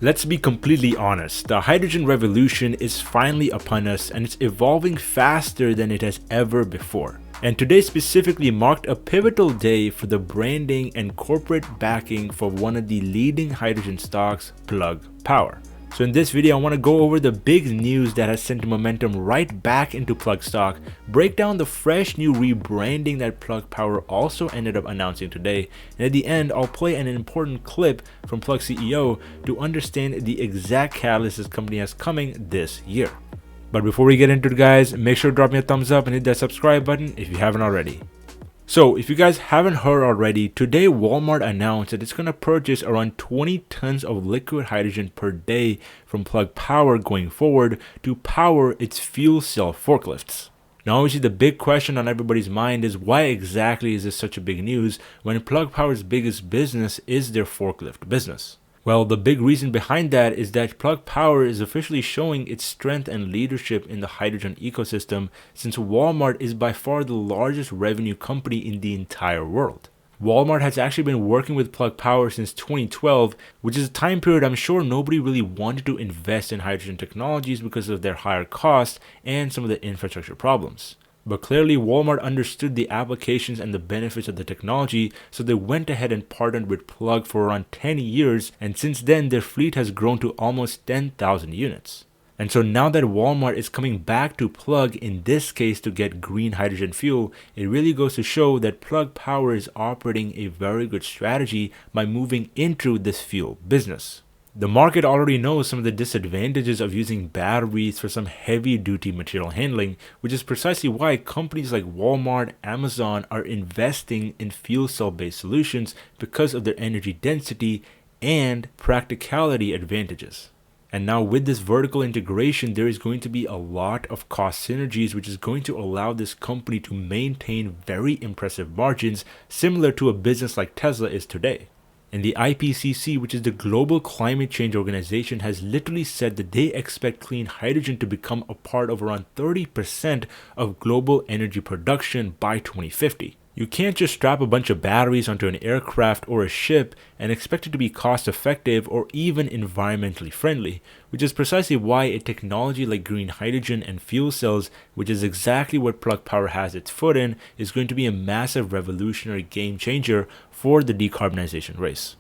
Let's be completely honest, the hydrogen revolution is finally upon us and it's evolving faster than it has ever before. And today specifically marked a pivotal day for the branding and corporate backing for one of the leading hydrogen stocks, Plug Power. So in this video, I want to go over the big news that has sent momentum right back into Plug stock, break down the fresh new rebranding that Plug Power also ended up announcing today, and at the end, I'll play an important clip from Plug CEO to understand the exact catalyst this company has coming this year. But before we get into it, guys, make sure to drop me a thumbs up and hit that subscribe button if you haven't already. So if you guys haven't heard already, today Walmart announced that it's going to purchase around 20 tons of liquid hydrogen per day from Plug Power going forward to power its fuel cell forklifts. Now obviously the big question on everybody's mind is why exactly is this such a big news when Plug Power's biggest business is their forklift business? Well, the big reason behind that is that Plug Power is officially showing its strength and leadership in the hydrogen ecosystem since Walmart is by far the largest revenue company in the entire world. Walmart has actually been working with Plug Power since 2012, which is a time period I'm sure nobody really wanted to invest in hydrogen technologies because of their higher costs and some of the infrastructure problems. But clearly Walmart understood the applications and the benefits of the technology, so they went ahead and partnered with Plug for around 10 years, and since then their fleet has grown to almost 10,000 units. And so now that Walmart is coming back to Plug in this case to get green hydrogen fuel, it really goes to show that Plug Power is operating a very good strategy by moving into this fuel business. The market already knows some of the disadvantages of using batteries for some heavy-duty material handling, which is precisely why companies like Walmart, Amazon are investing in fuel cell-based solutions because of their energy density and practicality advantages. And now with this vertical integration, there is going to be a lot of cost synergies, which is going to allow this company to maintain very impressive margins, similar to a business like Tesla is today. And the IPCC, which is the Global Climate Change Organization, has literally said that they expect clean hydrogen to become a part of around 30% of global energy production by 2050. You can't just strap a bunch of batteries onto an aircraft or a ship and expect it to be cost effective or even environmentally friendly, which is precisely why a technology like green hydrogen and fuel cells, which is exactly what Plug Power has its foot in, is going to be a massive revolutionary game changer for the decarbonization race.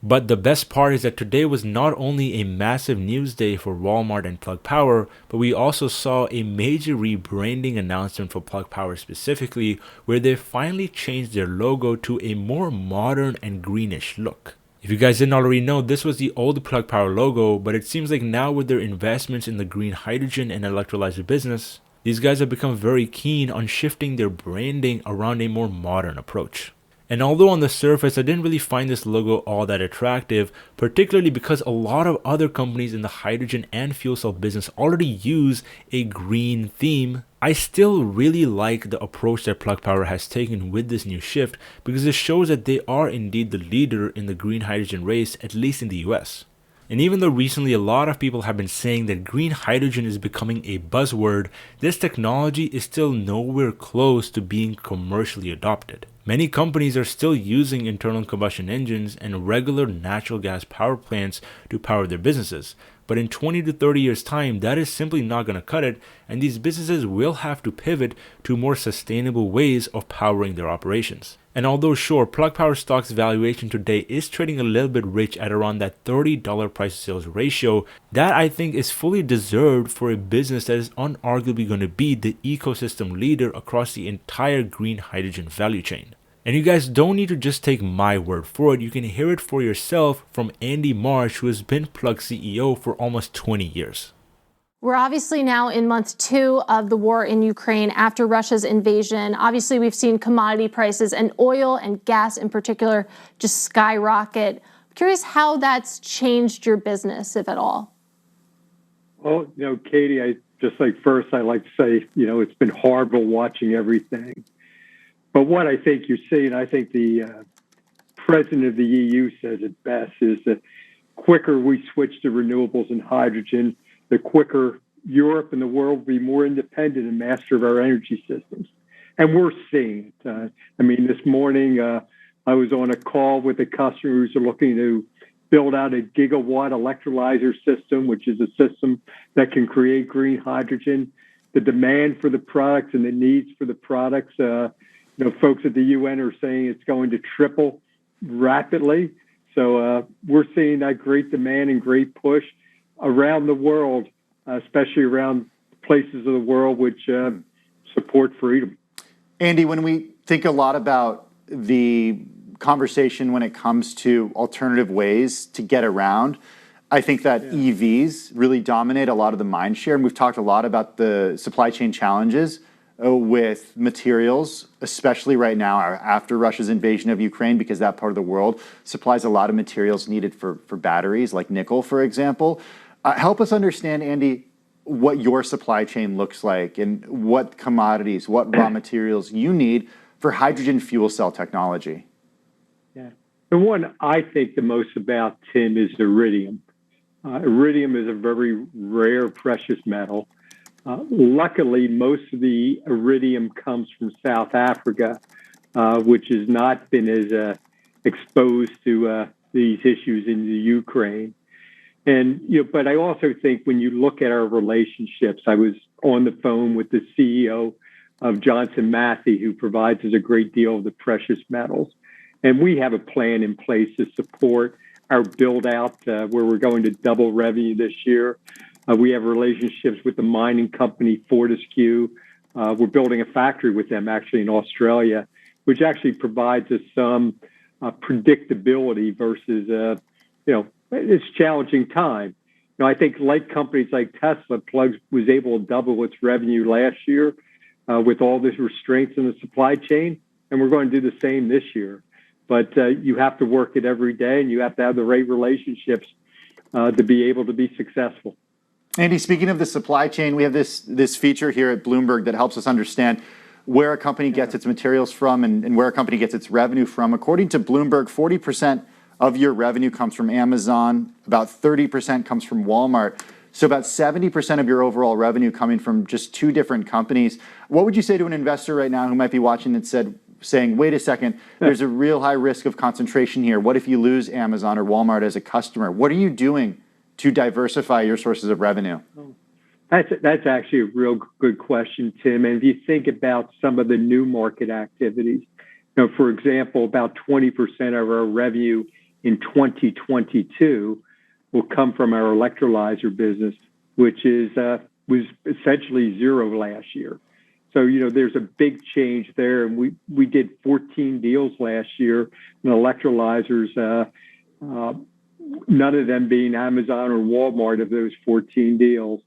But the best part is that today was not only a massive news day for Walmart and Plug Power, but we also saw a major rebranding announcement for Plug Power specifically, where they finally changed their logo to a more modern and greenish look. If you guys didn't already know, this was the old Plug Power logo, but it seems like now with their investments in the green hydrogen and electrolyzer business, these guys have become very keen on shifting their branding around a more modern approach. And although on the surface I didn't really find this logo all that attractive, particularly because a lot of other companies in the hydrogen and fuel cell business already use a green theme, I still really like the approach that Plug Power has taken with this new shift because it shows that they are indeed the leader in the green hydrogen race, at least in the US. And even though recently a lot of people have been saying that green hydrogen is becoming a buzzword, this technology is still nowhere close to being commercially adopted. Many companies are still using internal combustion engines and regular natural gas power plants to power their businesses. But in 20 to 30 years' time, that is simply not going to cut it, and these businesses will have to pivot to more sustainable ways of powering their operations. And although sure, Plug Power stock's valuation today is trading a little bit rich at around that $30 price to sales ratio, that I think is fully deserved for a business that is unarguably going to be the ecosystem leader across the entire green hydrogen value chain. And you guys don't need to just take my word for it, you can hear it for yourself from Andy Marsh, who has been Plug CEO for almost 20 years. We're obviously now in month 2 of the war in Ukraine after Russia's invasion. Obviously, we've seen commodity prices and oil and gas in particular just skyrocket. I'm curious how that's changed your business, if at all. Well, Katie, I like to say, it's been horrible watching everything. But what I think you're seeing, I think the president of the EU says it best, is that quicker we switch to renewables and hydrogen, the quicker Europe and the world will be more independent and master of our energy systems. And we're seeing it. This morning I was on a call with a customer who's looking to build out a gigawatt electrolyzer system, which is a system that can create green hydrogen. The demand for the products and the needs for the products, folks at the UN are saying it's going to triple rapidly. So we're seeing that great demand and great push around the world, especially around places of the world which support freedom. Andy, when we think a lot about the conversation when it comes to alternative ways to get around, I think that EVs really dominate a lot of the mind share. And we've talked a lot about the supply chain challenges with materials, especially right now after Russia's invasion of Ukraine, because that part of the world supplies a lot of materials needed for batteries, like nickel, for example. Help us understand, Andy, what your supply chain looks like and what commodities, what raw materials you need for hydrogen fuel cell technology. Yeah. The one I think the most about, Tim, is iridium. Iridium is a very rare precious metal. Luckily, most of the iridium comes from South Africa, which has not been as exposed to these issues in the Ukraine. And but I also think when you look at our relationships, I was on the phone with the CEO of Johnson Matthey, who provides us a great deal of the precious metals, and we have a plan in place to support our build out where we're going to double revenue this year. We have relationships with the mining company Fortescue. We're building a factory with them actually in Australia, which actually provides us some predictability versus, it's a challenging time. I think like companies like Tesla, Plug was able to double its revenue last year with all these restraints in the supply chain, and we're going to do the same this year. But you have to work it every day, and you have to have the right relationships to be able to be successful. Andy, speaking of the supply chain, we have this feature here at Bloomberg that helps us understand where a company gets its materials from and where a company gets its revenue from. According to Bloomberg, 40% of your revenue comes from Amazon, about 30% comes from Walmart. So about 70% of your overall revenue coming from just two different companies. What would you say to an investor right now who might be watching and saying, wait a second, there's a real high risk of concentration here. What if you lose Amazon or Walmart as a customer? What are you doing to diversify your sources of revenue? That's actually a real good question, Tim. And if you think about some of the new market activities, for example, about 20% of our revenue in 2022 will come from our electrolyzer business, which was essentially zero last year. So, there's a big change there. And we did 14 deals last year in electrolyzers, none of them being Amazon or Walmart of those 14 deals.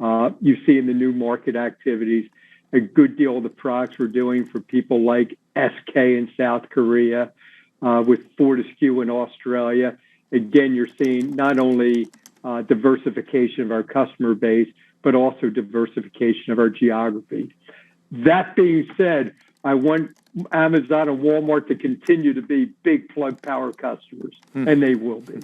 You see in the new market activities, a good deal of the products we're doing for people like SK in South Korea, with Fortescue in Australia. Again, you're seeing not only diversification of our customer base, but also diversification of our geography. That being said, I want Amazon and Walmart to continue to be big Plug Power customers, and they will be.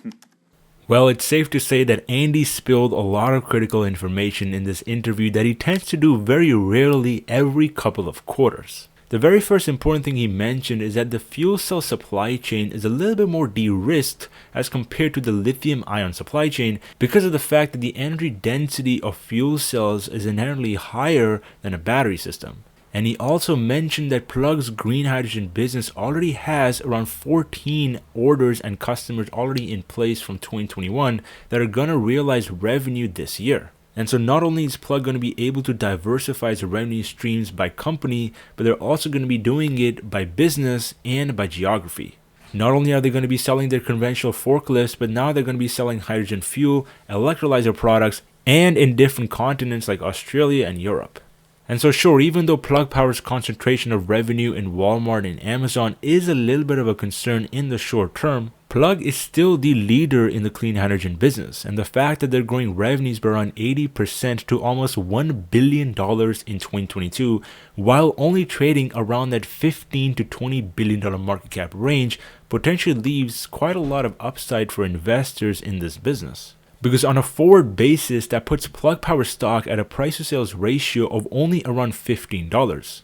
Well, it's safe to say that Andy spilled a lot of critical information in this interview that he tends to do very rarely every couple of quarters. The very first important thing he mentioned is that the fuel cell supply chain is a little bit more de-risked as compared to the lithium-ion supply chain because of the fact that the energy density of fuel cells is inherently higher than a battery system. And he also mentioned that Plug's green hydrogen business already has around 14 orders and customers already in place from 2021 that are going to realize revenue this year. And so not only is Plug going to be able to diversify its revenue streams by company, but they're also going to be doing it by business and by geography. Not only are they going to be selling their conventional forklifts, but now they're going to be selling hydrogen fuel, electrolyzer products, and in different continents like Australia and Europe. And so sure, even though Plug Power's concentration of revenue in Walmart and Amazon is a little bit of a concern in the short term, Plug is still the leader in the clean hydrogen business, and the fact that they're growing revenues by around 80% to almost $1 billion in 2022, while only trading around that $15 to $20 billion market cap range, potentially leaves quite a lot of upside for investors in this business. Because on a forward basis, that puts Plug Power stock at a price to sales ratio of only around $15.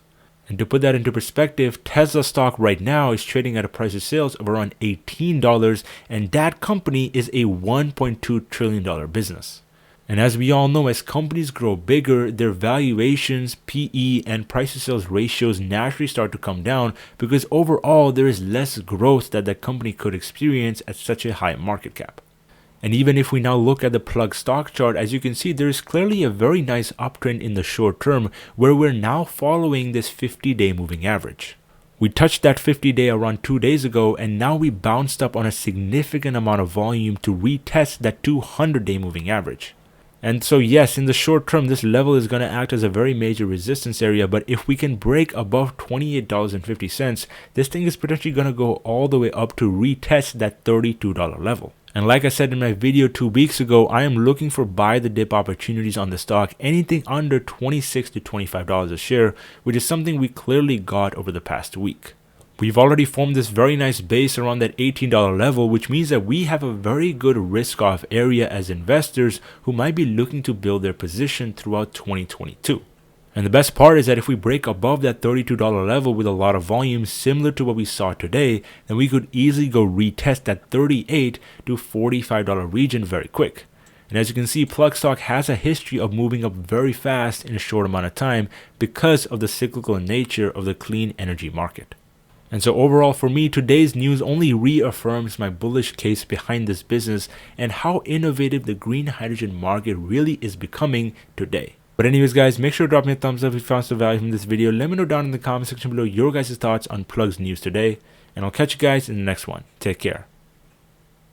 And to put that into perspective, Tesla stock right now is trading at a price of sales of around $18, and that company is a $1.2 trillion business. And as we all know, as companies grow bigger, their valuations, PE, and price to sales ratios naturally start to come down because overall there is less growth that the company could experience at such a high market cap. And even if we now look at the Plug stock chart, as you can see, there is clearly a very nice uptrend in the short term where we're now following this 50-day moving average. We touched that 50-day around 2 days ago, and now we bounced up on a significant amount of volume to retest that 200-day moving average. And so yes, in the short term, this level is going to act as a very major resistance area, but if we can break above $28.50, this thing is potentially going to go all the way up to retest that $32 level. And like I said in my video 2 weeks ago, I am looking for buy the dip opportunities on the stock, anything under $26 to $25 a share, which is something we clearly got over the past week. We've already formed this very nice base around that $18 level, which means that we have a very good risk off area as investors who might be looking to build their position throughout 2022. And the best part is that if we break above that $32 level with a lot of volume similar to what we saw today, then we could easily go retest that $38 to $45 region very quick. And as you can see, Plug stock has a history of moving up very fast in a short amount of time because of the cyclical nature of the clean energy market. And so overall for me, today's news only reaffirms my bullish case behind this business and how innovative the green hydrogen market really is becoming today. But anyways guys, make sure to drop me a thumbs up if you found some value from this video. Let me know down in the comment section below your guys' thoughts on Plug's news today. And I'll catch you guys in the next one. Take care.